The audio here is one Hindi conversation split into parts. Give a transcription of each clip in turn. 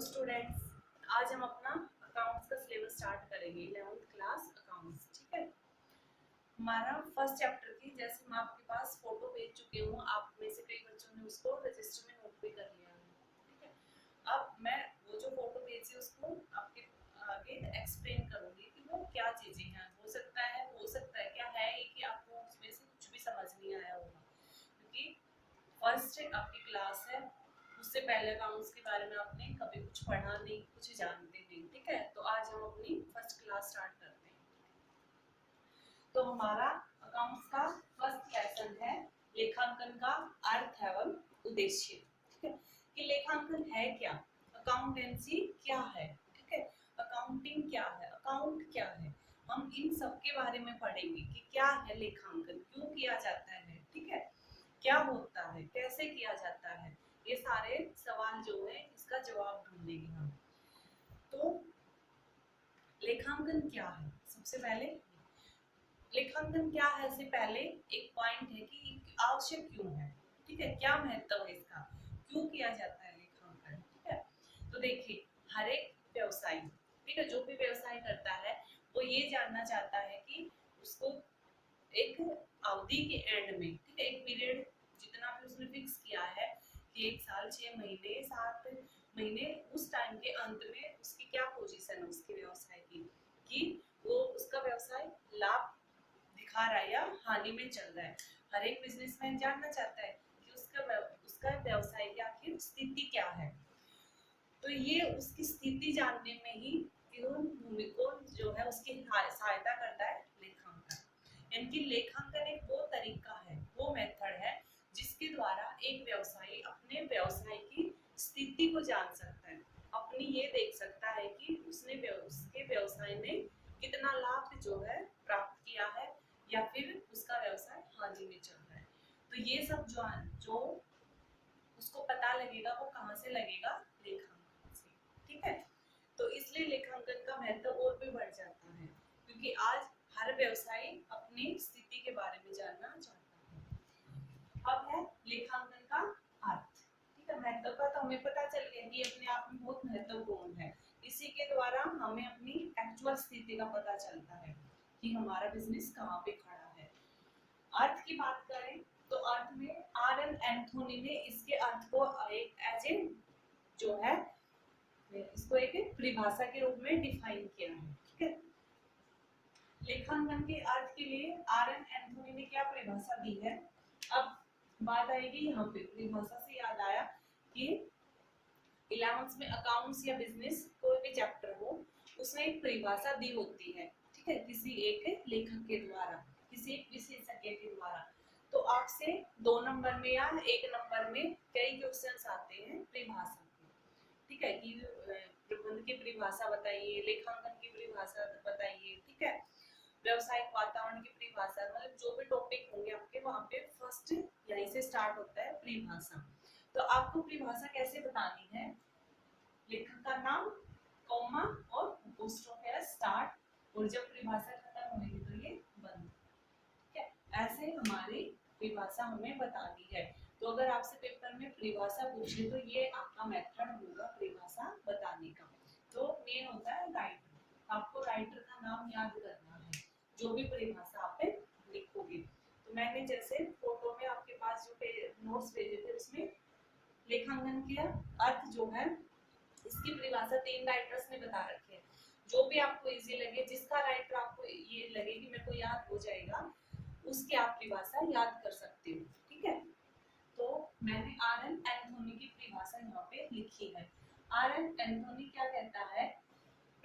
स्टूडेंट्स, आज हम अपना अकाउंट्स का सिलेबस स्टार्ट करेंगे 11th क्लास अकाउंट्स। ठीक है, हमारा फर्स्ट चैप्टर की जैसे मैं आपके पास फोटो भेज चुकी हूँ, आप में से कई बच्चों ने उसको रजिस्टर में नोट भी कर लिया है। ठीक है, अब मैं वो जो फोटो भेजी उसको आपके आगे एक्सप्लेन करूंगी कि वो क्या चीजें हैं। हो सकता है क्या है कि आपको उसमें से कुछ भी समझ नहीं आया होगा, क्योंकि फर्स्ट आपकी क्लास है, उससे पहले अकाउंट्स के बारे में आपने कभी कुछ पढ़ा नहीं, कुछ जानते नहीं। ठीक है, तो आज हम अपनी फर्स्ट क्लास स्टार्ट करते हैं। तो हमारा अकाउंट्स का फर्स्ट लेसन है लेखांकन का अर्थ एवं उद्देश्य। ठीक है, कि लेखांकन है क्या, अकाउंटेंसी क्या है, ठीक है, अकाउंटिंग क्या है, अकाउंट क्या है, हम इन सब के बारे में पढ़ेंगे कि क्या है लेखांकन, क्यों किया जाता है, ठीक है, क्या होता है, कैसे किया जाता है। ये सारे सवाल जो है इसका जवाब ढूंढेंगे हम। तो लेखांकन क्या है, सबसे पहले लेखांकन क्या है से पहले एक पॉइंट है कि आवश्यक क्यों है। ठीक है, क्या महत्व है इसका, क्यों किया जाता है लेखांकन। ठीक है, तो देखिए हर एक व्यवसायी, ठीक है, जो भी व्यवसाय करता है वो ये जानना चाहता है कि उसको एक अवधि के एंड में, ठीक है, एक पीरियड जितना भी उसने फिक्स किया है कि 1 साल 6 महीने 7 महीने, उस टाइम के अंत में उसकी क्या पोजीशन है उसके व्यवसाय की, कि वो उसका व्यवसाय लाभ दिखा रहा है या हानि में चल रहा है। हर एक बिजनेसमैन जानना चाहता है कि उसका व्यवसाय की आखिर स्थिति क्या है। तो ये उसकी स्थिति जानने में ही पूर्ण भूमि को जो है उसकी सहायता करता है लेखांकन। यानी कि लेखांकन एक वो तरीका है, वो मेथड है जिसके द्वारा एक व्यवसायी अपने व्यवसाय की स्थिति को जान सकता है, अपनी ये देख सकता है कि उसके व्यवसाय ने कितना लाभ जो है प्राप्त किया है या फिर उसका व्यवसाय हानि में चल रहा है। तो ये सब जो उसको पता लगेगा वो कहाँ से लगेगा, लेखांकन से। ठीक है, तो इसलिए लेखांकन का महत्व और भी बढ़ जाता है, क्योंकि आज हर व्यवसायी अपनी स्थिति के बारे में जानना चाहता है। अब है लेखांकन का अर्थ। ठीक है, महत्व का तो हमें पता चल गया कि अपने आप में बहुत महत्वपूर्ण है। इसी के द्वारा हमें अपनी एक्चुअल स्थिति का पता चलता है कि हमारा बिजनेस कहाँ पे खड़ा है। अर्थ की बात करें तो अर्थ में आर एन एंथोनी ने इसके अर्थ को एक एज ए जो है इसको एक परिभाषा के रूप में डिफाइन किया है। ठीक है, लेखांकन के अर्थ के लिए आर एन एंथोनी ने क्या परिभाषा दी है। अब बात आएगी यहाँ पे, परिभाषा से याद आया कि 11th में अकाउंट्स या बिजनेस कोई भी चैप्टर हो उसमें एक परिभाषा दी होती है। ठीक है, किसी एक लेखक के द्वारा, किसी एक विशेषज्ञ के द्वारा। तो आपसे 2 नंबर में या 1 नंबर में कई क्वेश्चंस आते हैं परिभाषा के। ठीक है, कि प्रबंध की परिभाषा बताइए, लेखांकन की परिभाषा बताइए। ठीक है, व्यवसायिक वातावरण की परिभाषा, मतलब जो भी टॉपिक होंगे आपके वहां पे फर्स्ट यहीं से स्टार्ट होता है परिभाषा। तो आपको परिभाषा कैसे बतानी है, लेखक का नाम, कॉमा और अपोस्ट्रोफ स्टार्ट, और जब परिभाषा खत्म होगी तो ये बंद। ठीक है, ऐसे हमारी परिभाषा हमें बतानी है। तो अगर आपसे पेपर में परिभाषा पूछे तो ये आपका मेथड होगा परिभाषा बताने का। तो मेन होता है राइटर, आपको राइटर का नाम याद करना है जो भी परिभाषा आप लिखोगे। तो मैंने जैसे फोटो में आपके पास जो नोट्स भेजे थे उसमें लेखांकन के अर्थ जो है इसकी परिभाषा 3 राइटर्स ने बता रखी है। जो भी आपको इजी लगे, जिसका राइटर आपको ये लगे कि मेरे को याद हो जाएगा, उसकी आप परिभाषा याद कर सकते हो। ठीक है, तो मैंने आर एन एंथोनी की परिभाषा यहाँ पे लिखी है। आर एन एंथोनी क्या कहता है,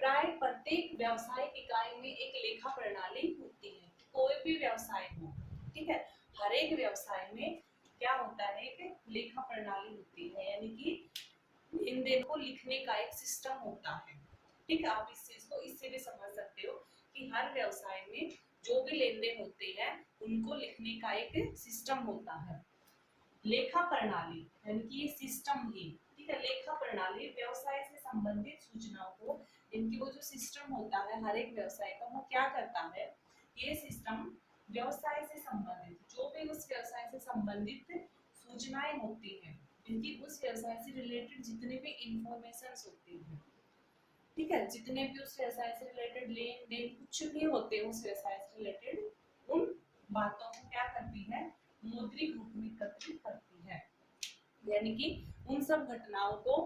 प्राय प्रत्येक व्यावसायिक इकाई में एक लेखा प्रणाली होती है। कोई भी व्यवसाय हो, ठीक है, हर एक व्यवसाय में क्या होता है, एक लेखा प्रणाली होती है, यानी कि लेन देन को लिखने का एक सिस्टम होता है। ठीक है, आप इस चीज को इससे भी समझ सकते हो कि हर व्यवसाय में जो भी लेन देन होते हैं उनको लिखने का एक सिस्टम होता है। लेखा प्रणाली यानी कि ये सिस्टम ही, ठीक है, लेखा प्रणाली व्यवसाय से संबंधित सूचनाओं को, इनकी वो जो सिस्टम होता है हर एक व्यवसाय का, वो क्या करता है, ये सिस्टम व्यवसाय से संबंधित जो भी उस व्यवसाय से संबंधित सूचनाएं होती हैं, इनकी उस व्यवसाय से रिलेटेड जितने भी इंफॉर्मेशन होती हैं, ठीक है, जितने भी उस व्यवसाय से रिलेटेड लेन देन कुछ भी होते हैं उस व्यवसाय से रिलेटेड, उन बातों को क्या करती है, मौद्रिक रूप में एकत्रित करती है। यानी कि उन सब घटनाओं को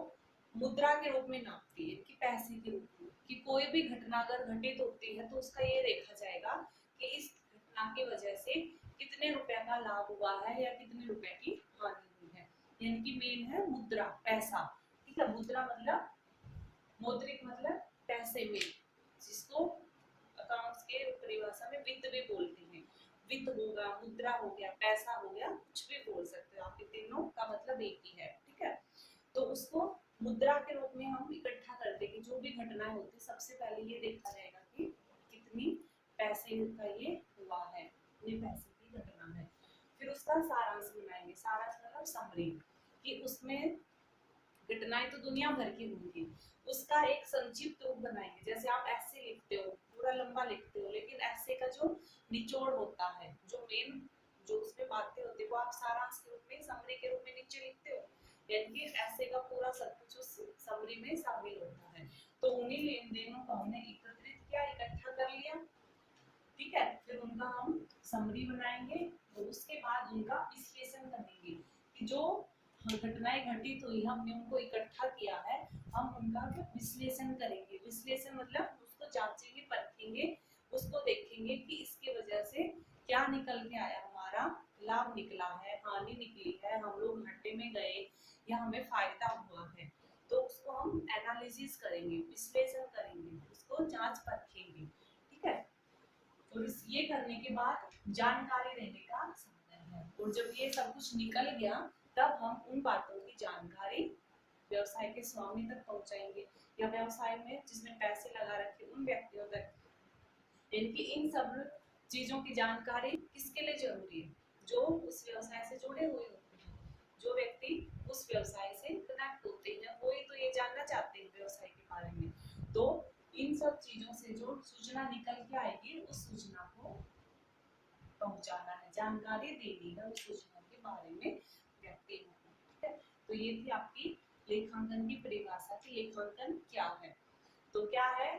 मुद्रा के रूप में नापती है, कि पैसे के रूप में, कि कोई भी घटना अगर घटित होती है तो उसका ये देखा जाएगा कि इस घटना की वजह से कितने रुपए का लाभ हुआ है या कितने रुपए की हानि हुई है। यानी कि मेन है मुद्रा, पैसा, ठीक है। मुद्रा मतलब, मौद्रिक मतलब पैसे में, जिसको अकाउंट्स के परिभाषा में वित्त भी बोलते हैं। वित्त होगा, मुद्रा हो गया, पैसा हो गया, कुछ भी बोल सकते हो आप, ये तीनों का मतलब एक ही है, ठीक है। तो उसको मुद्रा के रूप में हम इकट्ठा करते हैं कि जो भी घटनाएं होती है सबसे पहले ये देखा जाएगा कि कितनी पैसे का ये हुआ है, कितने पैसे की घटना है। फिर उसका सारांश बनाएंगे, सारांश मतलब समरी, कि उसमें घटनाएं तो दुनिया भर की होंगी, उसका एक संक्षिप्त रूप बनाएंगे। जैसे आप ऐसे लिखते हो, पूरा लंबा लिखते हो, लेकिन ऐसे का जो निचोड़ होता है, जो मेन, जो उसमें बातें होती है, वो आप सारांश के रूप में, समरी के रूप में नीचे लिखते हो। यानी कि ऐसे का पूरा सब कुछ उस समरी में शामिल होता है। तो उन्हीं लेन देनों को हमने एकत्रित किया, इकट्ठा कर लिया, ठीक है। फिर उनका हम समरी बनाएंगे और उसके बाद उनका विश्लेषण करेंगे कि जो घटनाएं घटित हुई, हमने उनको इकट्ठा किया है, हम उनका विश्लेषण करेंगे। विश्लेषण मतलब उसको जांचेंगे, परखेंगे, उसको देखेंगे कि इसके वजह से क्या निकल के आया, हमारा लाभ निकला है, हानि निकली है, हम लोग घाटे में गए या हमें फायदा हुआ है। तो उसको हम एनालिसिस करेंगे, विश्लेषण करेंगे, उसको जांच परखेंगे, ठीक है। और ये करने के बाद जानकारी देने का साधन है। और जब ये सब कुछ निकल गया, तब हम उन बातों की जानकारी व्यवसाय के स्वामी तक पहुंचाएंगे, या व्यवसाय में जिसने पैसे लगा रखे उन व्यक्तियों तक। इनकी इन सब चीजों की जानकारी किसके लिए जरूरी है, जो उस व्यवसाय से जुड़े हुए होते हैं, जो व्यक्ति उस व्यवसाय से कनेक्ट होते हैं, वो ही तो ये जानना चाहते हैं व्यवसाय के बारे में। तो इन सब चीजों से जो सूचना निकल के आएगी, उस सूचना को पहुंचाना है, जानकारी देनी है उस सूचना के बारे में व्यक्ति को, ठीक है। तो ये थी आपकी लेखांकन की परिभाषा की लेखांकन क्या है। तो क्या है,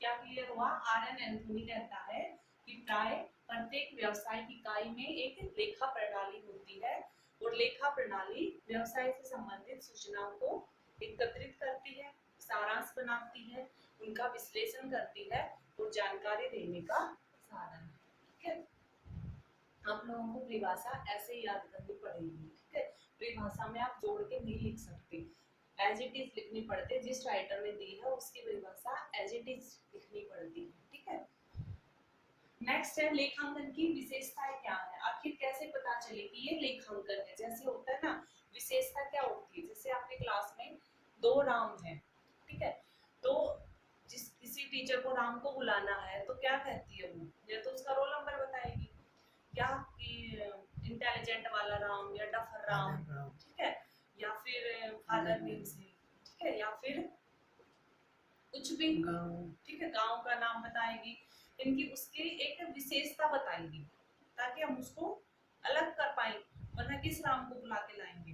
क्या क्लियर हुआ। आर.एन. एंथोनी कहता है कि प्राय प्रत्येक व्यवसायिक इकाई में एक लेखा प्रणाली होती है, और लेखा प्रणाली व्यवसाय से संबंधित सूचनाओं को एकत्रित करती है, सारांश बनाती है, उनका विश्लेषण करती है और जानकारी देने का साधन है, ठीक है। आप लोगों को परिभाषा ऐसे ही याद करनी पड़ेगी, ठीक है। परिभाषा में आप जोड़ के नहीं लिख सकते, एज इट इज लिखनी पड़ती है। जिस राइटर ने दी है उसकी परिभाषा एज इट इज लिखनी पड़ती है, ठीक है। नेक्स्ट है लेखांकन की विशेषताएं क्या है। आखिर कैसे पता चले कि ये लेखांकन है। जैसे होता है ना, विशेषता क्या होती है, जैसे आपके क्लास में दो राम है, ठीक है। तो जिस किसी टीचर को राम को बुलाना है तो क्या कहती है वो, या तो उसका रोल नंबर बताएगी, क्या कि इंटेलिजेंट वाला राम या डफर राम, ठीक है, या फिर फादर नेम से, ठीक है, या फिर कुछ भी, ठीक है, गांव का नाम बताएगी। इनकी उसकी एक विशेषता बताएगी ताकि हम उसको अलग कर पाए, वरना किस राम को बुला के लाएंगे।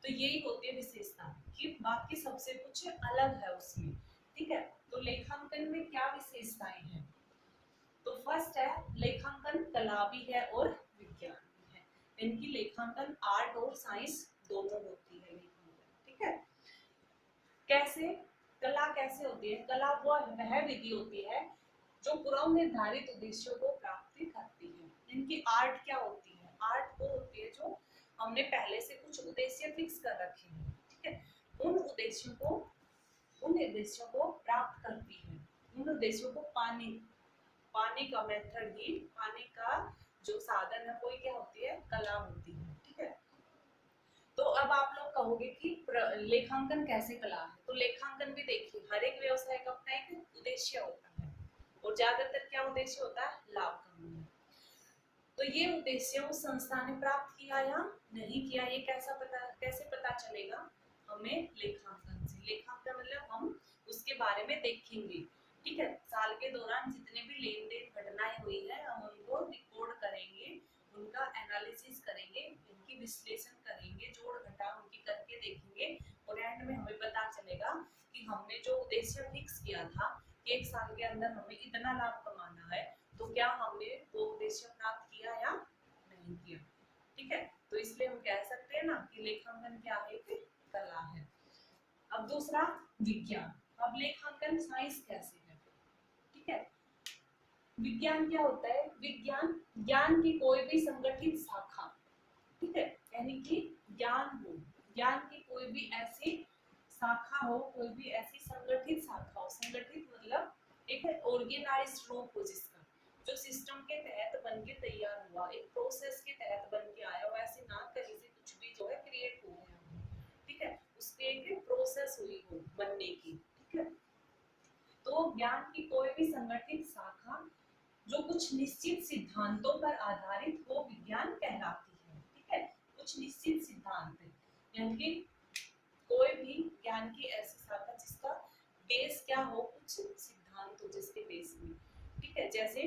तो यही होती है विशेषता, कि बाकी सबसे कुछ अलग है उसमें, ठीक है। तो लेखांकन में क्या विशेषताएं हैं, तो फर्स्ट है लेखांकन कला भी है और विज्ञान भी है। इनकी लेखांकन आर्ट और साइंस दोनों होती है लेखांकन, ठीक है। कैसे, कला कैसे होती है, कला वह विधि होती है जो पूर्व निर्धारित उद्देश्यों को प्राप्ति करती है। इनकी आर्ट क्या होती है, आर्ट वो होती है जो हमने पहले से कुछ उद्देश्य फिक्स कर रखे हैं, ठीक है। उन उद्देश्यों को, उन उद्देश्यों को प्राप्त करती है, उन उद्देश्यों को पाने, पाने का मेथड ही, पाने का जो साधन है वो क्या होती है, कला होती है, ठीक है। तो अब आप लोग कहोगे कि लेखांकन कैसे कला है, तो लेखांकन भी देखिए, हर एक व्यवसाय का अपना एक उद्देश्य होता है, और ज्यादातर क्या उद्देश्य होता है, लाभ कमाना। तो ये उद्देश्य उस संस्था ने प्राप्त किया या नहीं किया, ये कैसे पता चलेगा, हमें लेखांकन से। लेखांकन मतलब हम उसके बारे में देखेंगे, ठीक है। साल के दौरान जितने भी लेन देन घटनाएं हुई है हम उनको रिकॉर्ड करेंगे, उनका एनालिसिस करेंगे, उनकी विश्लेषण करेंगे, जोड़ घटाव उनकी करके देखेंगे और एंड में हमें पता चलेगा कि हमने जो उद्देश्य फिक्स किया था कि 1 साल के अंदर हमें इतना लाभ कमाना है, तो क्या हमने वो उद्देश्य प्राप्त किया या नहीं किया। ठीक है, तो इसलिए हम कह सकते हैं ना कि लेखांकन क्या है, एक कला है। अब दूसरा विज्ञान। अब लेखांकन साइंस कैसे है। ठीक है, विज्ञान क्या होता है, विज्ञान ज्ञान की कोई भी संगठित शाखा। ठीक है, यानी कि ज्ञान हो, ज्ञान की कोई भी ऐसी शाखा हो, कोई भी ऐसी संगठित शाखा हो। संगठित मतलब एक ऑर्गेनाइज्ड रूप हो, जिसका जो सिस्टम के तहत बन के तैयार हुआ, एक प्रोसेस के तहत बन के आया हो, ऐसे ना कहीं से कुछ भी जो है क्रिएट हो गया। ठीक है, उसके एक प्रोसेस हुई हो बनने की। ठीक है, तो ज्ञान की कोई भी संगठित शाखा जो कुछ निश्चित सिद्धांतों पर आधारित वो विज्ञान कहलाती है। ठीक है, कुछ निश्चित सिद्धांत, यानी कि कोई भी ज्ञान की ऐसी शाखा जिसका बेस क्या हो, कुछ सिद्धांत हो जिसके बेस में। ठीक है, जैसे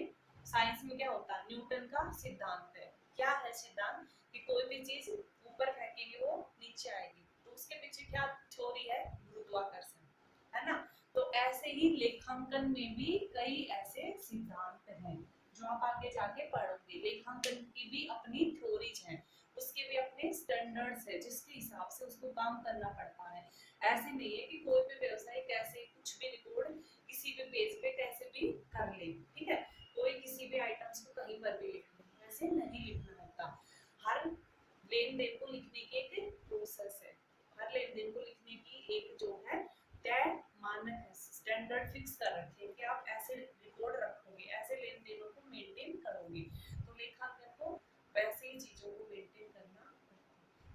साइंस में क्या होता है, न्यूटन का सिद्धांत है। क्या है सिद्धांत, कि कोई भी चीज ऊपर फेंकेंगे वो नीचे आएगी, तो उसके पीछे क्या थ्योरी है, गुरुत्वाकर्षण, है ना। तो ऐसे ही लेखांकन में भी कई ऐसे सिद्धांत हैं जो आप आगे जाके पढ़ोगे। लेखांकन की भी अपनी थ्योरीज हैं, उसके भी अपने स्टैंडर्ड्स है जिसके हिसाब से उसको काम करना पड़ता है। ऐसे नहीं है कि कोई भी व्यवसाय कैसे कुछ भी रिकॉर्ड किसी भी पेज पे कैसे भी कर ले। ठीक है, कोई किसी भी आइटम्स को कहीं पर भी लिख ले, ऐसे नहीं लिखना होता। हर लेन देन को लिखने की एक प्रोसेस है, हर लेन देन को लिखने की एक जो है तय मानक है, स्टैंडर्ड फिक्स कर रखे हैं कि आप ऐसे रिकॉर्ड रखोगे, ऐसे लेन देनों को मेंटेन करोगे। तो लेखांकन को वैसे ही चीजों को मेंटेन करना।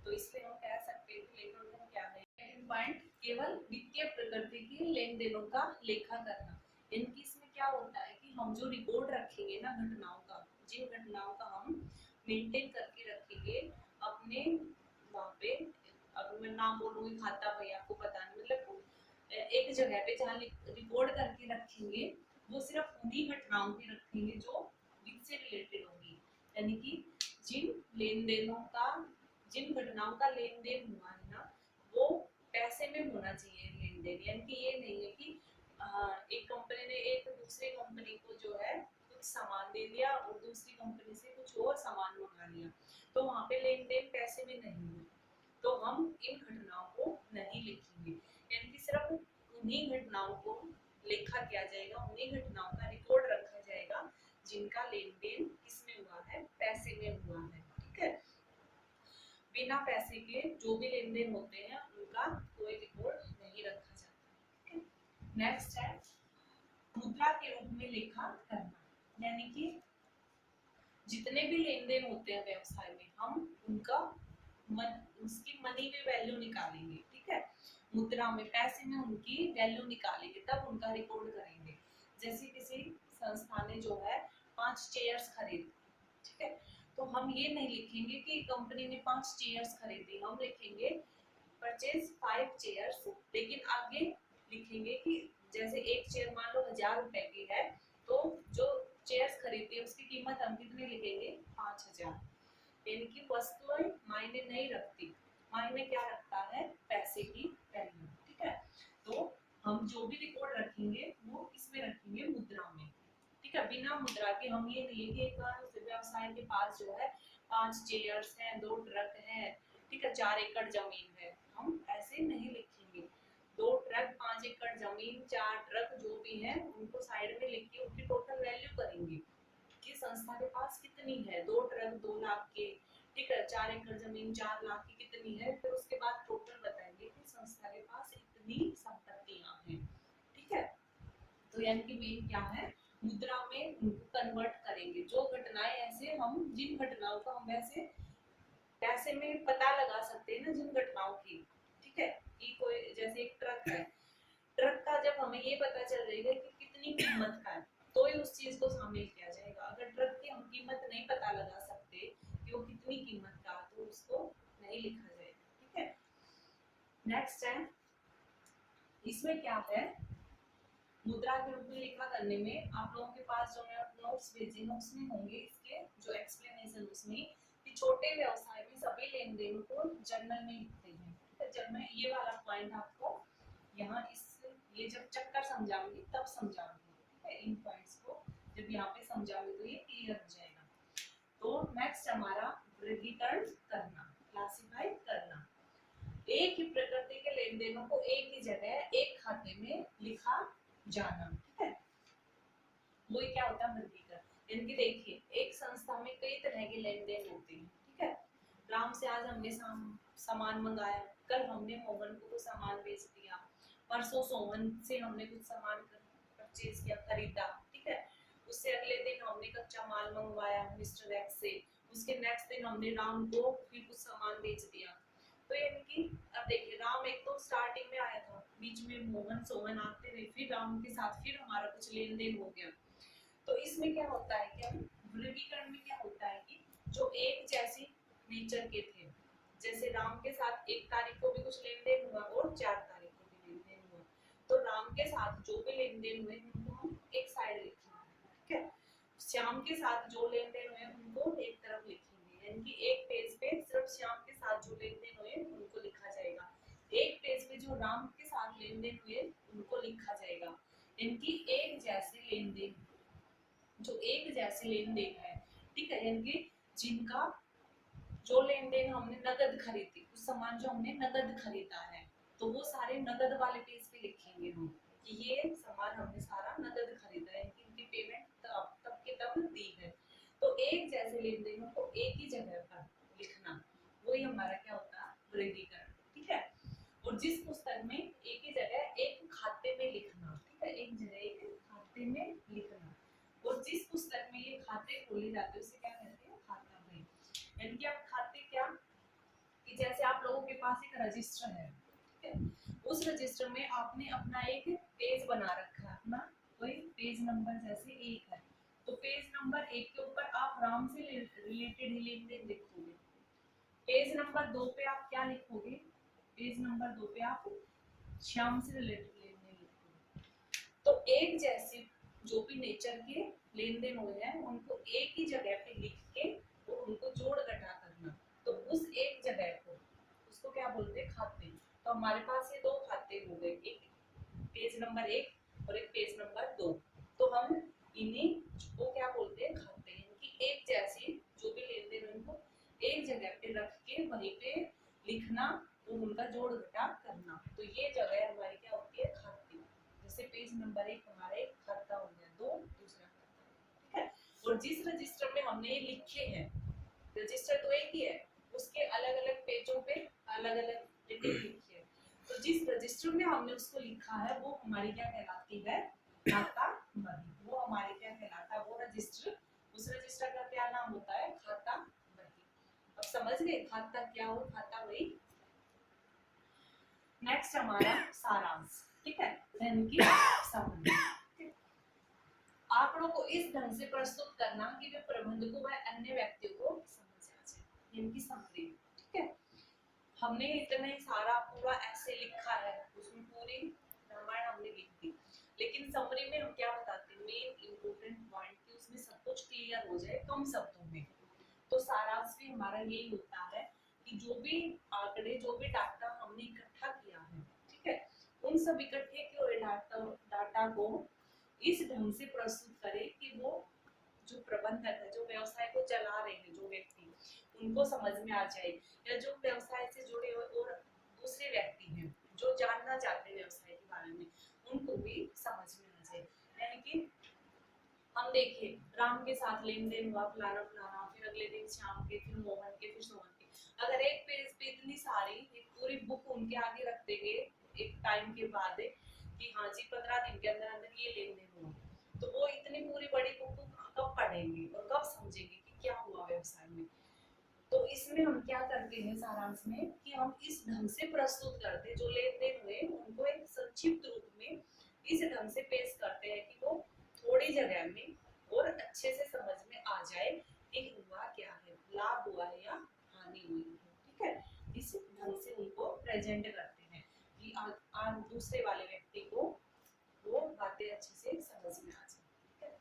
तो इसलिए हम कह सकते हैं कि लेखांकन क्या है, सेकंड पॉइंट, केवल वित्तीय प्रकृति की लेन देनों का लेखा करना। इनकी इसमें क्या होता है कि हम जो रिकॉर्ड रखेंगे ना घटनाओं का, जिन घटनाओं का हम मेंटेन करके रखेंगे अपने वहाँ पे, अब मैं नाम बोलूंगी खाता भैया को पता नहीं, मतलब एक जगह पे जहाँ रिकॉर्ड करके रखेंगे वो सिर्फ उन्हीं घटनाओं की रखेंगे जो वित्त से रिलेटेड होंगी, यानी कि जिन लेन देनों का, जिन घटनाओं का लेन देन हुआ है ना, वो पैसे में होना चाहिए लेन देन। यानी कि ये नहीं है कि एक कंपनी ने एक दूसरी कंपनी को जो है कुछ सामान दे दिया और दूसरी कंपनी से कुछ और सामान मंगा लिया, तो वहाँ पे लेन देन पैसे में नहीं है, तो हम इन घटनाओं को नहीं लिखेंगे। यानी कि सिर्फ उन्हीं घटनाओं को लिखा किया जाएगा, उन्हीं घटनाओं का रिकॉर्ड रखा जाएगा जिनका लेन देन किसमें हुआ है, पैसे में हुआ है। ठीक है, बिना पैसे के जो भी लेन देन होते हैं उनका कोई रिकॉर्ड नहीं रखा जाता है। नेक्स्ट है मुद्रा के रूप में लेखा करना, यानी कि जितने भी लेन देन होते हैं व्यवसाय में हम उनका उसकी मनी में वैल्यू निकालेंगे। ठीक है, मुद्रा में, पैसे में उनकी वैल्यू निकालेंगे, तब उनका रिकॉर्ड करेंगे। जैसे किसी संस्था ने जो है 5 चेयर्स खरीदी, ठीक है, तो हम ये नहीं लिखेंगे कि कंपनी ने 5 चेयर्स खरीदी, हम लिखेंगे परचेज 5 चेयर्स, लेकिन आगे लिखेंगे कि जैसे एक चेयर मान लो 1000 रुपए की है, तो जो चेयर्स खरीदी है उसकी कीमत हम कितने लिखेंगे, 5000। यानी कि वस्तुएं मायने नहीं रखती, मायने क्या रखता है, पैसे की वैल्यू। ठीक है, तो हम जो भी रिकॉर्ड रखेंगे वो किसमें रखेंगे, मुद्रा में। ठीक है, बिना मुद्रा के हम ये नहीं कि एक व्यवसाय के पास जो है 5 चेयर्स हैं, 2 ट्रक हैं, ठीक है, 4 एकड़ जमीन है, हम ऐसे नहीं लिखेंगे। 2 ट्रक, 5 एकड़ जमीन, 4 ट्रक जो भी है उनको साइड में लिख के उनकी टोटल वैल्यू करेंगे कि संस्था के पास कितनी है, 2 ट्रक 2 लाख के, ठीक है, 4 एकड़ जमीन 4 लाख की कितनी है, फिर उसके बाद टोटल बताएंगे कि संस्था के पास इतनी संपत्तियां हैं। ठीक है, तो यानी कि मेन क्या है, मुद्रा में उनको कन्वर्ट करेंगे। जो घटनाएं ऐसे हम, जिन घटनाओं का हम वैसे पैसे में पता लगा सकते हैं ना, जिन घटनाओं की, ठीक है, कि कोई जैसे एक ट्रक है, ट्रक का जब हमें ये पता चल जाएगा कि कितनी कीमत का है, तो ही उस चीज को शामिल किया जाएगा। अगर ट्रक की हम कीमत नहीं पता लगा सकते कि वो कितनी कीमत का, तो उसको नहीं लिखा जाएगा। ठीक है, नेक्स्ट है, इसमें क्या है, मुद्रा के रूप में लेखा करने में आप लोगों के पास जो मैं नोट्स भेजे हैं उसमें होंगे इसके जो एक्सप्लेनेशन, उसमें कि छोटे व्यवसाय में सभी लेन देन को जर्नल में लिखते हैं। है। जब मैं ये वाला पॉइंट आपको यहाँ इस ये जब चक्कर समझाऊंगी तब समझाऊंगी, ठीक है। इन पॉइंट्स को जब यहाँ पे समझाऊंगी तो ये क्लियर हो जाएगा। तो नेक्स्ट हमारा वर्गीकरण करना, क्लासिफाई करना। एक ही प्रकृति के लेन देनों को एक ही जगह एक खाते में लिखा जाना, ठीक है। वो क्या होता है वर्गीकरण। इनकी देखिए एक संस्था में कई तरह के लेन देन होते हैं, ठीक है। राम से आज हमने सामान मंगाया, कल हमने मोहन को कुछ सामान बेच दिया, परसों सोहन से हमने कुछ सामान परचेज किया, खरीदा, ठीक है। उससे अगले दिन हमने कच्चा माल मंगवाया मिस्टर एक्स से, उसके नेक्स्ट दिन हमने राम को फिर कुछ सामान बेच दिया। तो इनकी अब देखिए राम एक तो स्टार्टिंग में आया था, बीच में मोहन सोहन आते हुए फिर राम के साथ फिर हमारा कुछ लेन देन हो गया। तो इसमें क्या होता है कि हम वर्गीकरण में क्या होता है कि जो एक जैसी नेचर के थे, जैसे राम के साथ 1 तारीख को भी कुछ लेन देन हुआ और 4 तारीख को भी लेन देन हुआ, तो राम के साथ जो भी लेन देन हुए उनको हम एक साइड लिखेंगे, ठीक है। श्याम के साथ जो लेन देन हुए उनको एक तरफ लिखेंगे, यानी कि एक पेज पे सिर्फ श्याम के साथ जो लेन देन हुए उनको लिखा जाएगा, एक पेज पे जो राम के साथ लेन देन हुए उनको लिखा जाएगा। इनकी एक जैसे लेन देन, जो एक जैसे लेन देन है, ठीक है, यानी कि जिनका जो लेन देन हमने नगद खरीदी, उस सामान जो हमने नगद खरीदा है, तो वो सारे नगद वाले पेज पे लिखेंगे हम कि ये सामान हमने सारा नगद खरीदा है, इनकी पेमेंट तब के तब दी है। तो एक जैसे लेन देनों को एक ही जगह पर लिखना, वही हमारा क्या होता है वर्गीकरण, ठीक है। और जिस पुस्तक में एक ही जगह एक खाते में लिखना, ठीक है, एक जगह एक खाते में लिखना। और जिस पुस्तक में ये खाते खोले जाते हैं उसे क्या कहते हैं खाता बही। यानी कि आप खाते क्या कि जैसे आप लोगों के पास एक रजिस्टर है, ठीक है, उस रजिस्टर में आपने अपना एक पेज बना रखा है, अपना कोई पेज नंबर जैसे 1 है, तो पेज नंबर 1 के ऊपर आप राम से रिलेटेड लेन देन लिखोगे। पेज नंबर 2 पे आप क्या लिखोगे, पेज नंबर 2 पे आप श्याम से रिलेटेड लेन देन लिखोगे। तो एक जैसे जो भी नेचर के लेन देन हो रहे हैं उनको एक ही जगह पे लिख के और उनको जोड़ घटा करना, तो उस एक जगह को उसको क्या बोलते हैं खाते। तो हमारे पास ये 2 खाते हो गए, एक पेज नंबर 1 और एक पेज नंबर 2, तो हम इन्हीं को क्या बोलते हैं खाते हैं, कि एक जैसे जो भी लेन देन उनको एक जगह पे रख के वहीं पे लिखना और उनका जोड़ घटा करना, तो ये जगह हमारी क्या होती है खाते। जैसे पेज नंबर 1 हमारा एक खाता हो गया, 2 दूसरा खाता, ठीक है। और जिस रजिस्टर में हमने ये लिखे हैं, रजिस्टर तो एक ही है, उसके अलग अलग पेजों पे अलग अलग डिटेल लिखी है, तो जिस रजिस्टर में हमने उसको लिखा है वो हमारी क्या कहलाती है खाता बही। वो हमारे क्या कहलाता है वो रजिस्टर, उस रजिस्टर का क्या नाम होता है खाता बही। अब समझ गए खाता क्या हो, खाता बही। नेक्स्ट हमारा सारांश, ठीक है, यानी कि समरी। आंकड़ों को इस ढंग से प्रस्तुत करना कि वे प्रबंधकों व अन्य व्यक्तियों को समझ आ जाए, यानी कि समरी, ठीक है। हमने इतना ही सारा पूरा ऐसे लिखा है, उसमें पूरी रामायण हमने लिख दी, लेकिन समरी में हम क्या बताते हैं मेन इंपॉर्टेंट पॉइंट कि उसमें सब कुछ क्लियर हो जाए कम शब्दों में। तो सारांश भी हमारा यही होता है कि जो भी आंकड़े जो भी डाटा हमने इकट्ठा किया है, ठीक है, उन सब इकट्ठे किए हुए डाटा को इस ढंग से प्रस्तुत करें कि वो जो प्रबंधक है, जो व्यवसाय को चला रहे हैं जो व्यक्ति, उनको समझ में आ जाए, या जो व्यवसाय से जुड़े हुए और दूसरे व्यक्ति हैं जो जानना चाहते हैं व्यवसाय के बारे में, उनको भी समझ में आ जाए। यानी कि हम देखिए राम के साथ लेन देन हुआ फलाना फलाना, फिर अगले दिन श्याम के, फिर मोहन के, फिर सोहन के। अगर एक पेज पे इतनी सारी एक पूरी बुक उनके आगे रख देंगे एक टाइम के बाद कि हाँ जी 15 दिन के अंदर अंदर ये लेन देन हुआ, तो वो इतनी पूरी बड़ी बुक को कब पढ़ेंगे और कब समझेंगे कि क्या हुआ व्यवसाय में। तो इसमें हम क्या करते हैं सारांश में कि हम इस ढंग से प्रस्तुत करते हैं जो लेन देन हुए उनको एक संक्षिप्त रूप में इस ढंग से पेश करते हैं कि वो थोड़ी जगह में और अच्छे से समझ में आ जाए कि हुआ क्या है, लाभ हुआ है या हानि हुई है, ठीक है। इस ढंग से उनको प्रेजेंट करते हैं कि आज दूसरे वाले व्यक्ति को वो बातें अच्छे से समझ में आ जाए, ठीक है।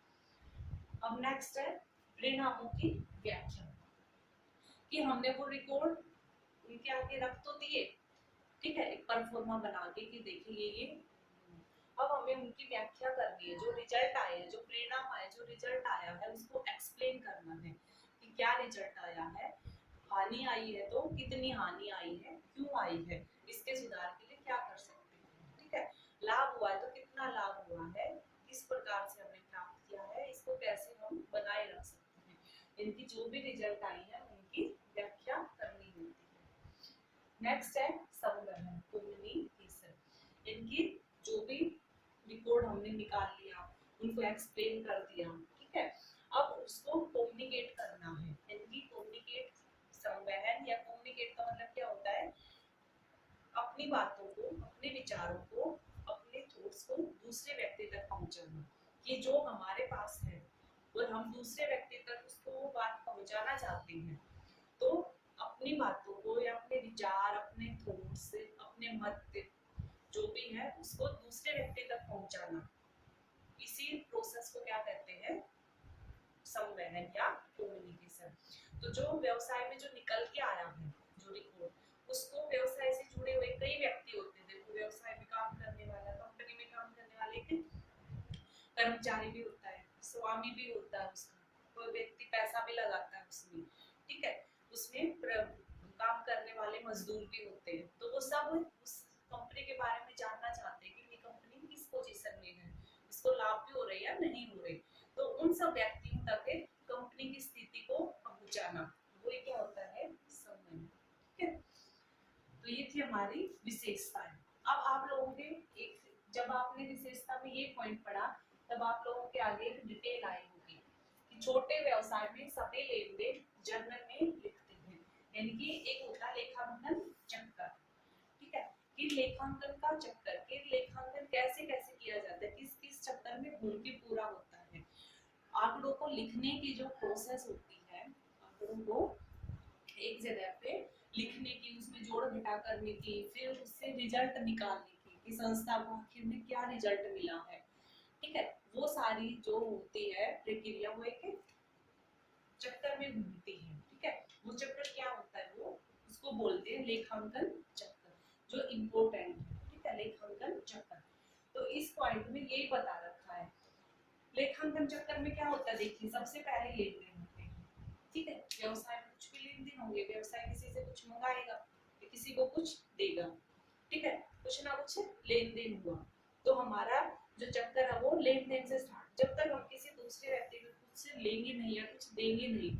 अब नेक्स्ट है परिणामों की व्याख्या, कि हमने वो रिकॉर्ड उनके आगे रख तो दिए, ठीक है, एक परफॉर्मा बना के कि देखिए ये अब हमें उनकी व्याख्या करनी है, जो रिजल्ट आए हैं, जो परिणाम आए, जो रिजल्ट आया है उसको एक्सप्लेन करना है कि क्या रिजल्ट आया है। हानि आई है तो कितनी हानि आई है, क्यों आई है, इसके सुधार के लिए क्या कर सकते हैं। ठीक है, लाभ हुआ है तो कितना लाभ हुआ है, किस प्रकार से हमने प्राप्त किया है, इसको कैसे हम बनाए रख सकते हैं। इनकी जो भी रिजल्ट आई है उनकी व्याख्या करनी होती है। नेक्स्ट है संग्रहण, कम्युनिकेशन। इनकी जो भी रिकॉर्ड हमने निकाल लिया, उनको एक्सप्लेन कर दिया, ठीक है, अब उसको कम्युनिकेट करना है। इनकी कम्युनिकेट, संवहन या कम्युनिकेट का मतलब क्या होता है, अपनी बातों को, अपने विचारों को, अपने थॉट्स को दूसरे व्यक्ति तक पहुंचाना। ये जो हमारे पास है और हम दूसरे व्यक्ति तक उसको वो बात पहुंचाना चाहते हैं, तो अपनी बातों को या अपने विचार, अपने थॉट्स, अपने मत जो भी है उसको दूसरे व्यक्ति तक पहुंचाना, इसी प्रोसेस को क्या कहते हैं, संवहन या कम्युनिकेशन। तो जो व्यवसाय में जो निकल के आया है, जो रिकॉर्ड, उसको व्यवसाय से जुड़े हुए कई व्यक्ति होते हैं। देखो, व्यवसाय में काम करने वाला, कंपनी में काम करने वाले एक कर्मचारी भी होता है, स्वामी भी होता है उसका, कोई व्यक्ति पैसा भी लगाता है उसमें, ठीक है, उसमें काम करने वाले मजदूर भी होते हैं। तो वो सब उस कंपनी के बारे में जानना चाहते हैं कि ये कंपनी किस पोजीशन में है, इसको लाभ भी हो रही है या नहीं हो रही। तो उन सब व्यक्तियों तक कंपनी की स्थिति को पहुंचाना, वो क्या होता है, संबंध। ठीक है, तो ये थी हमारी विशेषताएं। अब आप लोगों के एक, जब आपने विशेषता में ये पॉइंट पढ़ा, तब आप लोगों के आगे एक डिटेल आई होगी कि छोटे व्यवसाय में सभी लेन देन जर्नल में लिखते हैं, यानी कि एक होता है लेखांकन चक्कर। ठीक है, कि लेखांकन का चक्कर, कि लेखांकन कैसे कैसे किया जाता है, किस किस चक्कर में घूम के पूरा होता है। आंकड़ों को लिखने की जो प्रोसेस होती है, आंकड़ों को एक जगह पे लिखने की, उसमें जोड़ घटा करने की, फिर उससे रिजल्ट निकालने की कि संस्था को आखिर में क्या रिजल्ट मिला है। ठीक है, वो सारी जो होती है प्रक्रिया, वो एक चक्कर में घूमती है। ठीक है, वो चक्कर क्या होता है, वो उसको बोलते हैं लेखांकन चक्कर, जो इम्पोर्टेंट है। ठीक है, लेखांकन चक्कर। तो इस पॉइंट में यही बता रखा है। लेखांकन चक्कर में क्या होता है, देखिए सबसे पहले लेन देन होते हैं। ठीक है, व्यवसाय में कुछ भी लेन देन होंगे, व्यवसाय किसी से कुछ मंगाएगा, किसी को कुछ देगा। ठीक है, कुछ ना कुछ लेन देन हुआ, तो हमारा जो चक्कर है वो लेन देन से स्टार्ट। जब तक हम किसी दूसरे व्यक्ति को कुछ से लेंगे नहीं या कुछ देंगे नहीं,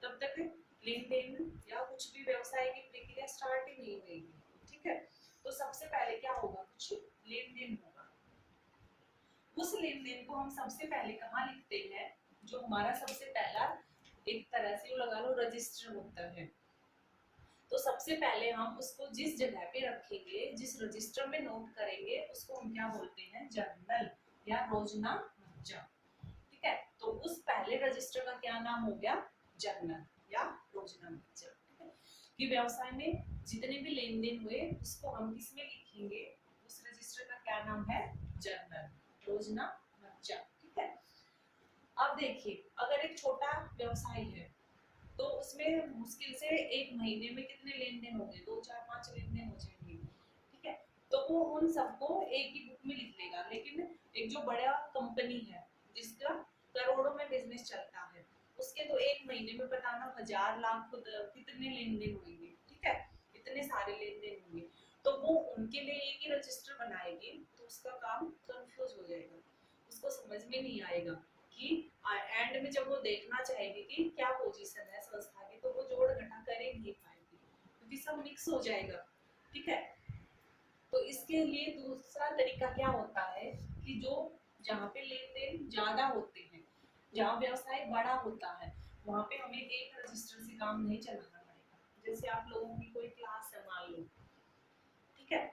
तब तक लेन देन या कुछ भी व्यवसाय की प्रक्रिया स्टार्ट ही नहीं होगी। ठीक है, तो सबसे पहले क्या होगा, कुछ लेन देन होगा। उस लेन देन को हम सबसे पहले कहाँ लिखते हैं, जो हमारा सबसे पहला एक तरह से लगा लो रजिस्टर होता है, तो सबसे पहले हम उसको जिस जगह पे रखेंगे, जिस रजिस्टर में नोट करेंगे, उसको हम क्या बोलते हैं, जर्नल या रोजनामचा। ठीक है, तो उस पहले रजिस्टर का क्या नाम हो गया, जर्नल या रोजनामचा। ठीक है, कि व्यवसाय में जितने भी लेन देन हुए उसको हम किसमें लिखेंगे, उस रजिस्टर का क्या नाम है, जर्नल, रोजनामचा। ठीक है, अब देखिए अगर एक छोटा व्यवसाय है, तो उसमें मुश्किल से एक महीने में कितने लेन देन होंगे, 2 4 5 लेन देन हो जाएंगे। ठीक है, तो वो उन सबको एक ही बुक में लिख लेगा। लेकिन एक जो बड़ा कंपनी है, जिसका करोड़ों में बिजनेस चलता है, उसके तो एक महीने में बताना 1000 लाख कितने लेन देन होंगे। ठीक है, इतने सारे लेन देन होंगे, तो वो उनके लिए एक ही रजिस्टर बनाएगी, तो उसका काम कंफ्यूज हो जाएगा, उसको समझ में नहीं आएगा कि एंड में जब वो देखना चाहेगी कि क्या पोजीशन है संस्था की, तो वो जोड़ घटा कर ही नहीं पाएगी, क्योंकि सब मिक्स हो जाएगा। ठीक है, तो इसके लिए दूसरा तरीका क्या होता है कि जो जहाँ पे लेन देन ज्यादा होते हैं, जहाँ व्यवसाय बड़ा होता है, वहां पे हमें एक रजिस्टर से काम नहीं चलाना पड़ेगा। जैसे आप लोगों की कोई क्लास है मान लो, ठीक है,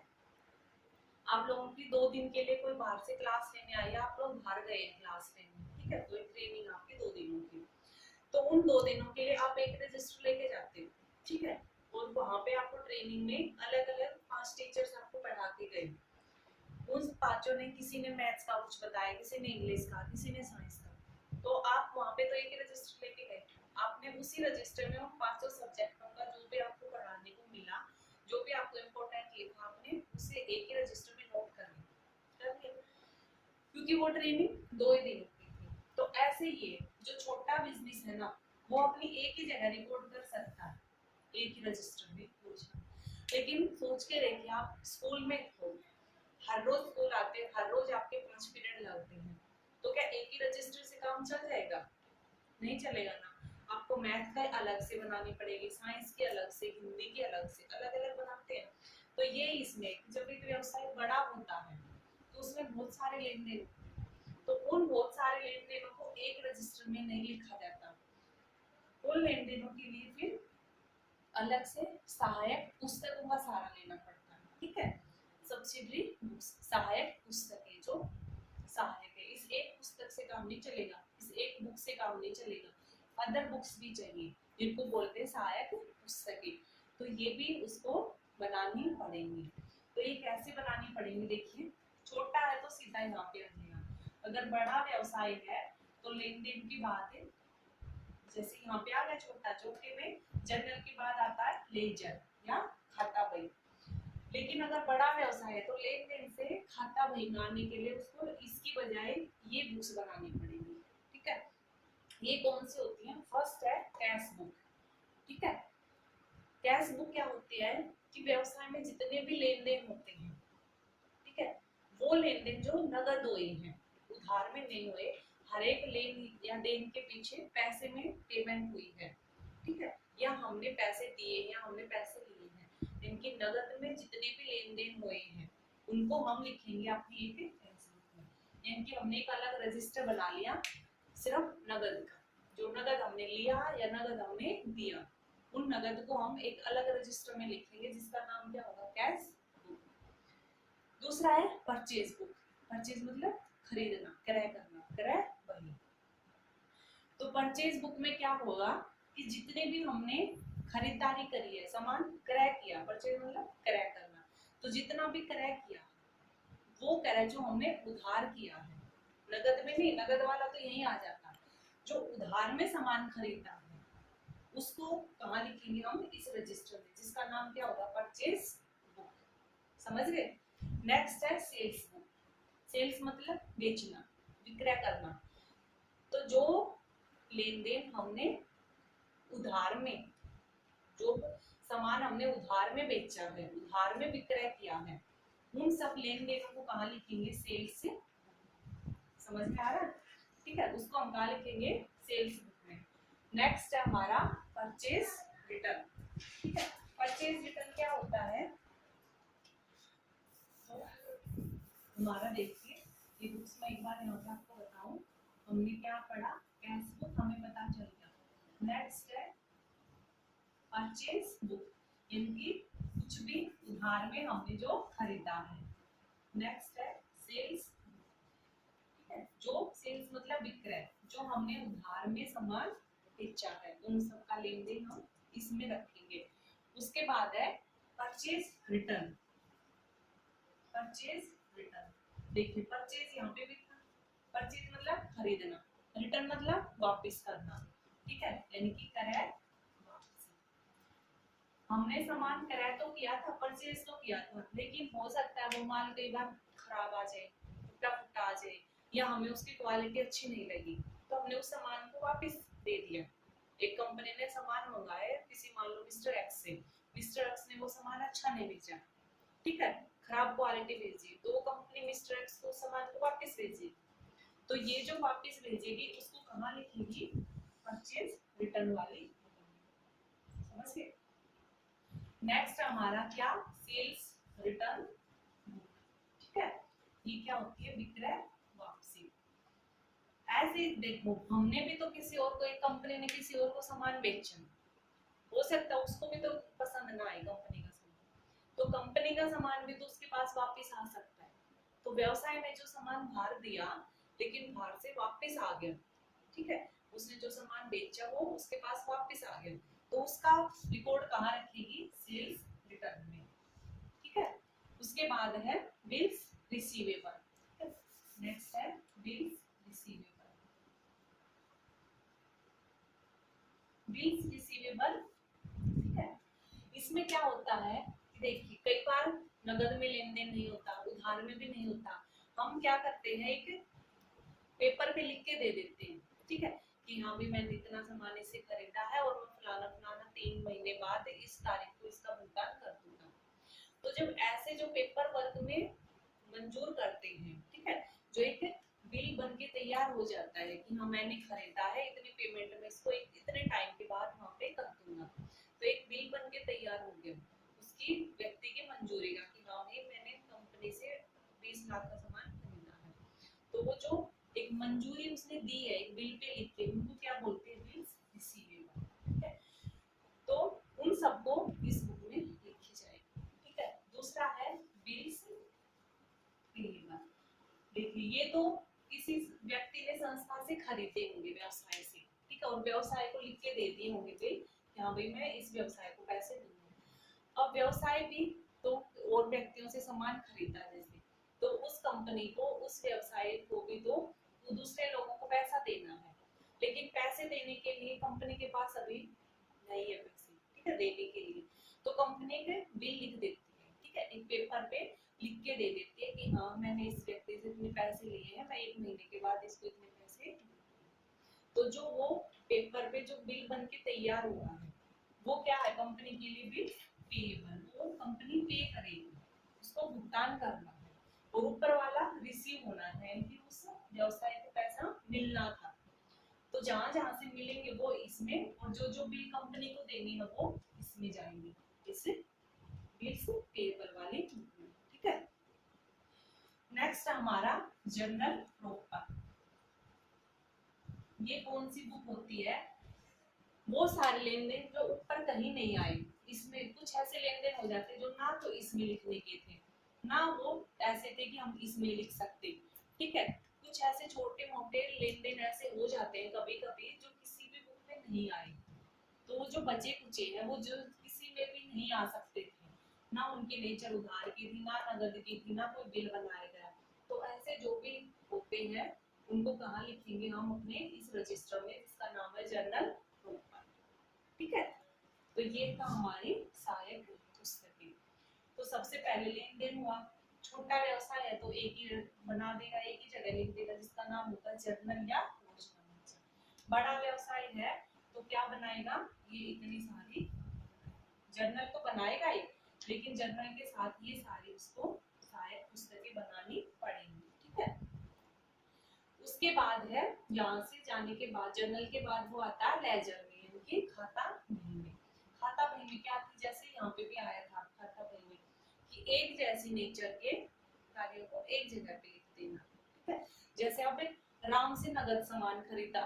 आप लोगों की 2 दिन के लिए कोई बाहर से क्लास लेने आई है, आप लोग बाहर गए क्लास लेने। ठीक है, तो एक ट्रेनिंग आपकी 2 दिनों की, तो उन 2 दिनों के लिए आप एक रजिस्टर लेके जाते हो। ठीक है, और वहां पे आपको ट्रेनिंग में अलग अलग 5 टीचर्स आपको पढ़ा के गए, उन पांचों ने, किसी ने मैथ्स का कुछ बताया, किसी ने इंग्लिश का, किसी ने साइंस का, तो आप वहां पे तो एक ही रजिस्टर लेके गए, आपने उसी रजिस्टर में उन 500 सब्जेक्टों का जो भी आपको पढ़ाने को मिला, जो भी आपको इम्पोर्टेंट लिखा आपने उसे एक ही रजिस्टर में नोट कर लिया, क्योंकि वो ट्रेनिंग 2 ही दिन की थी। तो ऐसे ही जो छोटा बिजनेस है ना, वो अपनी एक ही जगह रिपोर्ट कर सकता है, एक ही रजिस्टर में पूछना। लेकिन सोच के देखिए, आप स्कूल में हो, हर रोज स्कूल आते हैं, हर रोज आपके 5 पीरियड लगते हैं, तो क्या एक ही रजिस्टर से काम चल जाएगा? नहीं चलेगा ना। आपको मैथ का अलग से बनानी पड़ेगी, साइंस की अलग से, हिंदी की अलग से, अलग अलग बनाते हैं। तो ये इसमें जब एक व्यवसाय बड़ा होता है तो उसमें बहुत सारे लेन देन, तो उन बहुत सारे लेन देनों को एक रजिस्टर में नहीं लिखा जाता। उन लेन देनों के लिए फिर अलग से सहायक पुस्तकों का सहारा लेना पड़ता है, ठीक है। सब्सिडरी बुक्स, सहायक पुस्तकें जो सहायक है, इस एक पुस्तक से काम नहीं चलेगा, इस एक बुक से काम नहीं चलेगा, अदर बुक्स भी चाहिए जिनको बोलते हैं सहायक पुस्तकें। तो ये भी उसको बनानी पड़ेंगी। तो ये कैसे बनानी पड़ेंगी? देखिए, छोटा है तो सीधा यहाँ पे आ जाएगा, अगर बड़ा व्यवसाय है तो लेन देन की बात है, जैसे यहाँ पे आ गया छोटा, छोटे में जनरल के बाद आता है लेजर या खाता बही। लेकिन अगर बड़ा व्यवसाय है तो लेन देन से खाता बही बनाने के लिए उसको इसकी बजाय ये बुक्स बनानी पड़ेगी, ठीक है। ये कौन सी होती है? फर्स्ट है कैश बुक, ठीक है। कैश बुक क्या होती है कि व्यवसाय में जितने भी लेन देन होते हैं, ठीक है, वो लेन देन जो नगद हुए हैं, उधार में नहीं हुए, हर एक लेन या देन के पीछे पैसे में पेमेंट हुई है, ठीक है, या हमने पैसे दिए या हमने पैसे लिए हैं, इनकी नगद में जितने भी लेन देन हुए हैं उनको हम लिखेंगे अपनी एक कैश बुक में। इनकी हमने एक अलग रजिस्टर बना लिया सिर्फ नगद का, जो नगद हमने लिया या नगद हमने दिया, उन नगद को हम एक अलग रजिस्टर में लिखेंगे जिसका नाम क्या होगा? Cash book. दूसरा है परचेज बुक। परचेज मतलब खरीदना, क्रय करना, क्रय बही। तो परचेज बुक में क्या होगा कि जितने भी हमने खरीदारी करी है, सामान क्रय किया, परचेज मतलब क्रय करना, तो जितना भी क्रय किया वो क्रय जो हमने उधार किया है, नगद में नहीं, नगद वाला तो यही आ जाता, जो उधार में सामान खरीदा है उसको कहाँ लिखेंगे हम? इस रजिस्टर में, जिसका नाम क्या होगा? Purchase book. समझ गए? नेक्स्ट है सेल्स बुक। सेल्स मतलब बेचना, विक्रय करना। तो जो लेन देन हमने उधार में, जो सामान हमने उधार में बेचा है, उधार में विक्रय किया है, उन सब लेन देनों को कहाँ लिखेंगे? सेल्स से। समझ में आ रहा है? ठीक है, उसको हम कहाँ लिखेंगे? सेल्स बुक में। नेक्स्ट है हमारा परचेज रिटर्न, ठीक है। परचेज रिटर्न क्या होता है? तो हमारा देखिए, ये बुक्स में एक बार यहाँ पे आपको बताऊं, हमने क्या पढ़ा? कैश बुक हमें पता चल गया। नेक्स्ट है परचेज बुक, यानी कुछ भी उधार में हमने जो खरीदा है। नेक्स्ट है सेल्स, ठीक है, जो सेल्स मतलब विक्रय, जो हमने उधार में सामान बेचा है, उन सब का लेन देन हम इसमें रखेंगे। उसके बाद है परचेज रिटर्न। परचेज रिटर्न, देखिए परचेज यहाँ पे भी था, परचेज मतलब खरीदना, रिटर्न मतलब वापस करना, ठीक है, यानी कि क्रय वापसी। हमने सामान क्रय तो किया था, परचेज तो किया था, लेकिन हो सकता है वो माल कई बार खराब आ जाए, टूटा फूटा आ जाए, या हमें उसकी क्वालिटी अच्छी नहीं लगी, तो हमने उस सामान को वापस दे दिया। एक कंपनी ने सामान मंगाया किसी, मान लो मिस्टर एक्स से, मिस्टर एक्स ने वो सामान अच्छा नहीं बेचा, ठीक है, खराब क्वालिटी भेजी, तो वो कंपनी मिस्टर एक्स को सामान को वापस भेजेगी। तो ये जो वापस भेजेगी उसको कहाँ लिखेगी? परचेज रिटर्न वाली। समझ गए? नेक्स्ट हमारा क्या? सेल्स रिटर्न, ठीक है, ये क्या होती है? विक्रय वापसी। ऐसे देखो, हमने भी तो किसी और को, एक कंपनी ने किसी और को सामान बेचा, हो सकता है उसको भी तो पसंद ना आए कंपनी का सामान, तो कंपनी का सामान भी तो उसके पास वापस आ सकता है। तो व्यवसाय में जो सामान बाहर दिया लेकिन बाहर से वापस आ गया, ठीक है, उसने जो सामान बेचा वो उसके पास वापस आ गया, तो उसका रिकॉर्ड कहाँ रखेगी? सेल्स रिटर्न में, ठीक है। उसके बाद है बिल्स रिसीवेबल। नेक्स्ट है बिल्स रिसीवेबल। बिल्स रिसीवेबल, ठीक है, इसमें क्या होता है? देखिए कई बार नगद में लेन देन नहीं होता, उधार में भी नहीं होता। हम क्या करते हैं, एक पेपर पे लिख के दे देते हैं, ठीक है, कि हाँ भी मैंने इतना सामान इससे खरीदा है और मैं फलाना फलाना 3 महीने बाद इस तारीख को इसका भुगतान कर दूंगा। तो जब ऐसे जो पेपर वर्क में मंजूर करते हैं, ठीक है, जो एक बिल बन के तैयार हो जाता है कि हाँ मैंने खरीदा है, इतनी पेमेंट में इसको इतने टाइम के बाद वहां पे कर दूंगा, तो एक बिल बन के तैयार हो गया उसकी व्यक्ति की मंजूरी का कि हाँ भाई मैंने कंपनी से 20 लाख का सामान खरीदा है। तो वो जो एक मंजूरी उसने दी है एक बिल पे लिख के, उनको क्या बोलते हैं, बिल्स रिसीवेबल, ठीक है। तो उन सबको इस बुक में लिखी जाएगी, ठीक है। दूसरा है बिल्स पेएबल। देखिए ये तो किसी व्यक्ति ने संस्था से खरीदे होंगे, व्यवसाय से, ठीक है, और व्यवसाय को लिख के दे दिए होंगे बिल कि हाँ भाई मैं इस व्यवसाय को पैसे दूंगा। अब व्यवसाय भी तो और व्यक्तियों से सामान खरीदा जैसे, तो उस कंपनी को उस व्यवसाय को भी तो दूसरे लोगों को पैसा देना है, लेकिन पैसे देने के लिए कंपनी के पास अभी नहीं है पैसे, ठीक है, देने के लिए। तो कंपनी के बिल लिख देती है, ठीक है, एक पेपर पे लिख के दे देती है कि हाँ मैंने इस व्यक्ति से इतने पैसे लिए हैं, मैं 1 महीने के बाद इसको इतने पैसे। तो जो वो पेपर पे जो बिल बन के तैयार हुआ है वो क्या है, कंपनी के लिए बिल पेएबल, वो कंपनी पे करेगी, उसको भुगतान करना है, और ऊपर वाला रिसीव होना है, यानी उस व्यवसाय को पैसा मिलना था। तो जहां जहां से मिलेंगे वो इसमें, और जो जो बिल कंपनी को देनी है वो इसमें जाएंगे, इस बिल्स पेएबल वाली बुक में, ठीक है। नेक्स्ट हमारा जनरल प्रॉपर। ये कौन सी बुक होती है, वो सारे लेन देन जो ऊपर कहीं नहीं आए, इसमें कुछ ऐसे लेन देन हो जाते जो ना तो इसमें लिखने के थे ना वो ऐसे थे कि हम इसमें लिख सकते, ठीक है। कुछ ऐसे छोटे मोटे लेन देन ऐसे हो जाते हैं कभी कभी जो किसी भी बुक में नहीं आए, तो वो जो बचे कुचे हैं वो जो किसी में भी नहीं आ सकते थे, ना उनकी नेचर उधार की थी, ना नगद की थी, ना कोई बिल बनाया गया। तो ऐसे जो भी होते हैं उनको कहाँ लिखेंगे हम, अपने इस रजिस्टर में जिसका नाम है जनरल प्रॉपर, ठीक है। तो ये था हमारी सहायक पुस्तकें। तो सबसे पहले लेन देन हुआ, छोटा व्यवसाय है तो एक ही बना देगा, एक ही जगह लिख देगा जिसका नाम होगा जर्नल या रोजनामा। बड़ा व्यवसाय है तो क्या बनाएगा, ये इतनी सारी जर्नल तो बनाएगा ही, लेकिन जर्नल के साथ ये सारी उसको सहायक पुस्तकें बनानी पड़ेंगी, ठीक है। उसके बाद है, यहाँ से जाने के बाद जर्नल के बाद वो आता है लेजर में, यानी कि खाता बही में। खाता बही में क्या थी, जैसे यहाँ पे भी आया था खाता बही में कि एक जैसी नेचर के कार्यों को एक जगह पे लिख देना, ठीक है। जैसे अब राम से नगद सामान खरीदा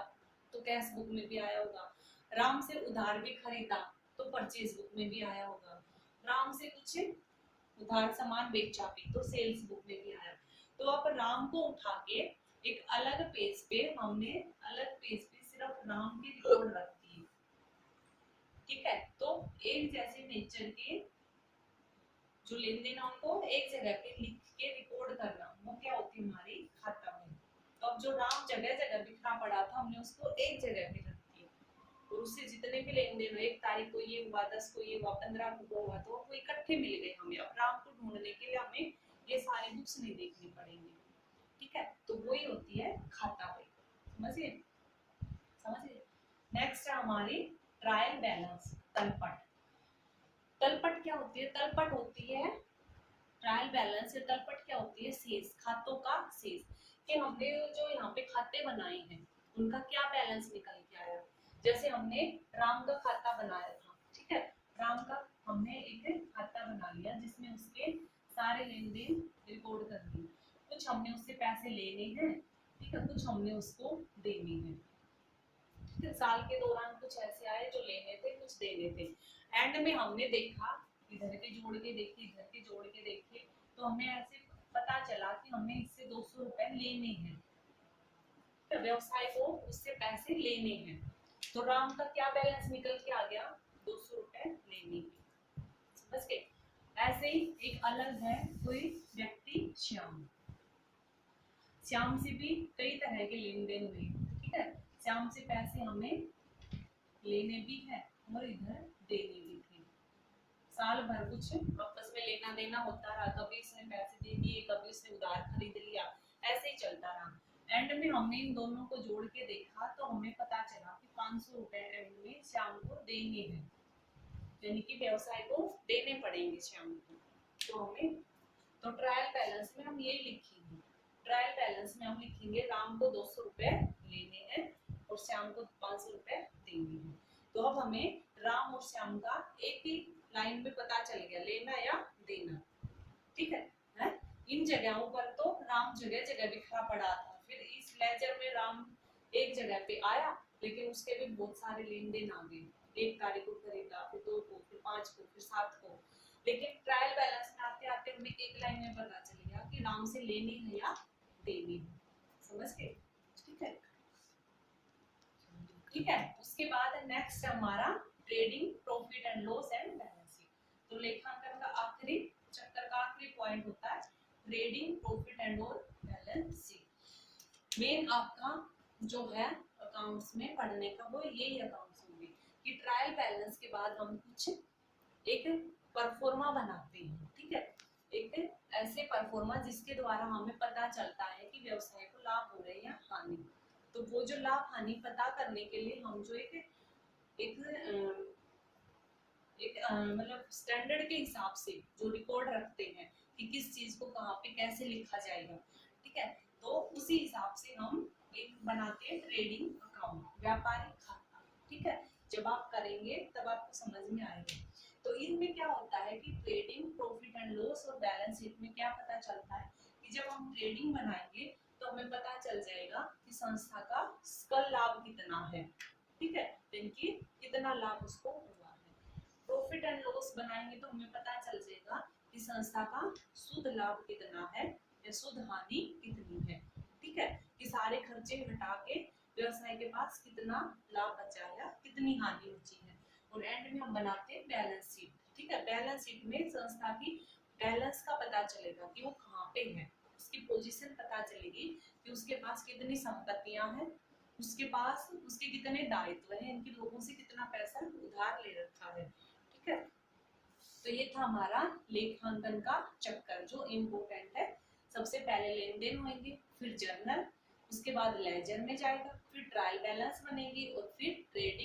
तो कैश बुक में भी आया होगा, राम से उधार भी खरीदा तो परचेज बुक में भी आया होगा, राम से कुछ उधार सामान बेचा भी तो सेल्स बुक में भी आया। तो अब राम को उठा के एक अलग पेज पे हमने अलग पेज पे सिर्फ राम की रिकॉर्ड रख दी, ठीक है। तो एक जैसे नेचर के जो लेन देन हमको एक जगह पे लिख के रिकॉर्ड करना, वो क्या होती है हमारी खाता में। तो अब जो राम जगह जगह बिखरा पड़ा था हमने उसको एक जगह पे रख दिया, और उससे जितने भी लेन देन, 1 तारीख को ये हुआ, 10 को ये हुआ, 15 को हुआ, तो वो इकट्ठे मिल गए हमें। अब राम को ढूंढने के लिए हमें ये सारे बुक्स नहीं देखनी पड़ेंगे, ठीक है। तो वही होती है खाता बही, समझिए समझिए। नेक्स्ट है हमारी ट्रायल बैलेंस, तलपट। तलपट क्या होती है, तलपट होती है ट्रायल बैलेंस या तलपट क्या होती है, शेष, खातों का शेष, कि हमने जो यहाँ पे खाते बनाए हैं उनका क्या बैलेंस निकल के आया। जैसे हमने राम का खाता बनाया था, ठीक है, राम का हमने एक खाता बना लिया जिसमें उसके सारे लेन देन रिकॉर्ड कर दिए, कुछ हमने उससे पैसे लेने हैं, ठीक है, कुछ हमने उसको देने हैं, ठीक है। साल के दौरान कुछ ऐसे आए जो लेने थे कुछ देने थे, एंड में हमने देखा, इधर के जोड़ के देखे इधर के जोड़ के देखे, तो हमें ऐसे पता चला कि हमें इससे 200 रुपए लेने हैं, तो व्यवसाय को उससे पैसे लेने हैं। तो राम का क्या बैलेंस निकल के आ गया, 200 रुपए लेने के, समझ गए। ऐसे ही एक अलग है कोई व्यक्ति श्याम, श्याम से भी कई तरह के लेन देन हुए, ठीक है। श्याम से पैसे हमें लेने भी है और इधर देने भी थे, साल भर कुछ आपस इसमें लेना देना होता रहा, कभी इसने पैसे दे दिए, कभी इसने उधार खरीद लिया, ऐसे ही चलता रहा। एंड में हमने इन दोनों को जोड़ के देखा तो हमें पता चला कि 500 रुपए एंड में श्याम को देने हैं, यानी कि व्यवसाय को देने पड़ेंगे श्याम को। तो हमें तो ट्रायल बैलेंस में हम यही लिखेंगे, ट्रायल बैलेंस में हम लिखेंगे राम को 200 रुपए लेने हैं और श्याम को 500 रुपए देने हैं। तो अब हमें राम और श्याम का एक ही लाइन में पता चल गया, लेना या देना। ठीक है? इन जगहों पर तो राम जगह जगह बिखरा पड़ा था, फिर इस लेजर में राम एक जगह पे आया, लेकिन उसके भी बहुत सारे लेन देन आ गए, एक गाड़ी को खरीदा, फिर 2 को, फिर 5 को, फिर 7 को। लेकिन ट्रायल बैलेंस में आते आते हमें एक लाइन में पता चल गया कि राम से लेनी है या देनी है। समझ गए? ठीक है, ठीक है। उसके बाद नेक्स्ट हमारा trading profit and loss and balance sheet. तो लेखांकन का आखिरी चैप्टर का आखिरी पॉइंट होता है trading profit and balance sheet. Main आपका जो है अकाउंट्स में पढ़ने का वो यही अकाउंट्स होंगे कि ट्रायल बैलेंस के बाद हम कुछ एक परफॉर्मा बनाते हैं। ठीक है, एक ऐसे परफॉर्मा जिसके द्वारा हमें पता चलता है कि व्यवसाय को लाभ हो रहे हैं या हानि। तो वो जो लाभ हानि पता करने के लिए हम जो एक मतलब स्टैंडर्ड के हिसाब से जो रिकॉर्ड रखते हैं कि किस चीज को कहाँ पे कैसे लिखा जाएगा। ठीक है, तो उसी हिसाब से हम एक बनाते हैं ट्रेडिंग अकाउंट, व्यापारिक खाता। ठीक है, जब आप करेंगे तब आपको समझ में आएगा। तो इनमें क्या होता है कि ट्रेडिंग प्रॉफिट एंड लॉस और बैलेंस शीट में क्या पता चलता है कि जब हम ट्रेडिंग बनाएंगे तो हमें पता चल जाएगा कि संस्था का सकल लाभ कितना है। ठीक है, इनकी कितना लाभ उसको हुआ है। प्रॉफिट एंड लॉस बनाएंगे तो हमें पता चल जाएगा कि संस्था का शुद्ध लाभ कितना है या शुद्ध हानि कितनी है। ठीक है, कि सारे खर्चे घटा के व्यवसाय के पास कितना लाभ बचा है, कितनी हानि हुई है। और एंड में हम बनाते हैं बैलेंस शीट। ठीक है, बैलेंस शीट में संस्था की बैलेंस का पता चलेगा कि वो कहाँ पे है, उसकी पोजीशन पता चलेगी कि उसके पास कितनी संपत्तियां हैं, उसके पास उसके कितने दायित्व हैं, इनके लोगों से कितना पैसा उधार ले रखा है। ठीक है, तो ये था हमारा लेखांकन का चक्कर जो इम्पोर्टेंट है। सबसे पहले लेन देन होंगे, फिर जर्नल, उसके बाद लेजर में जाएगा, फिर ट्रायल बैलेंस बनेगी और फिर ट्रेड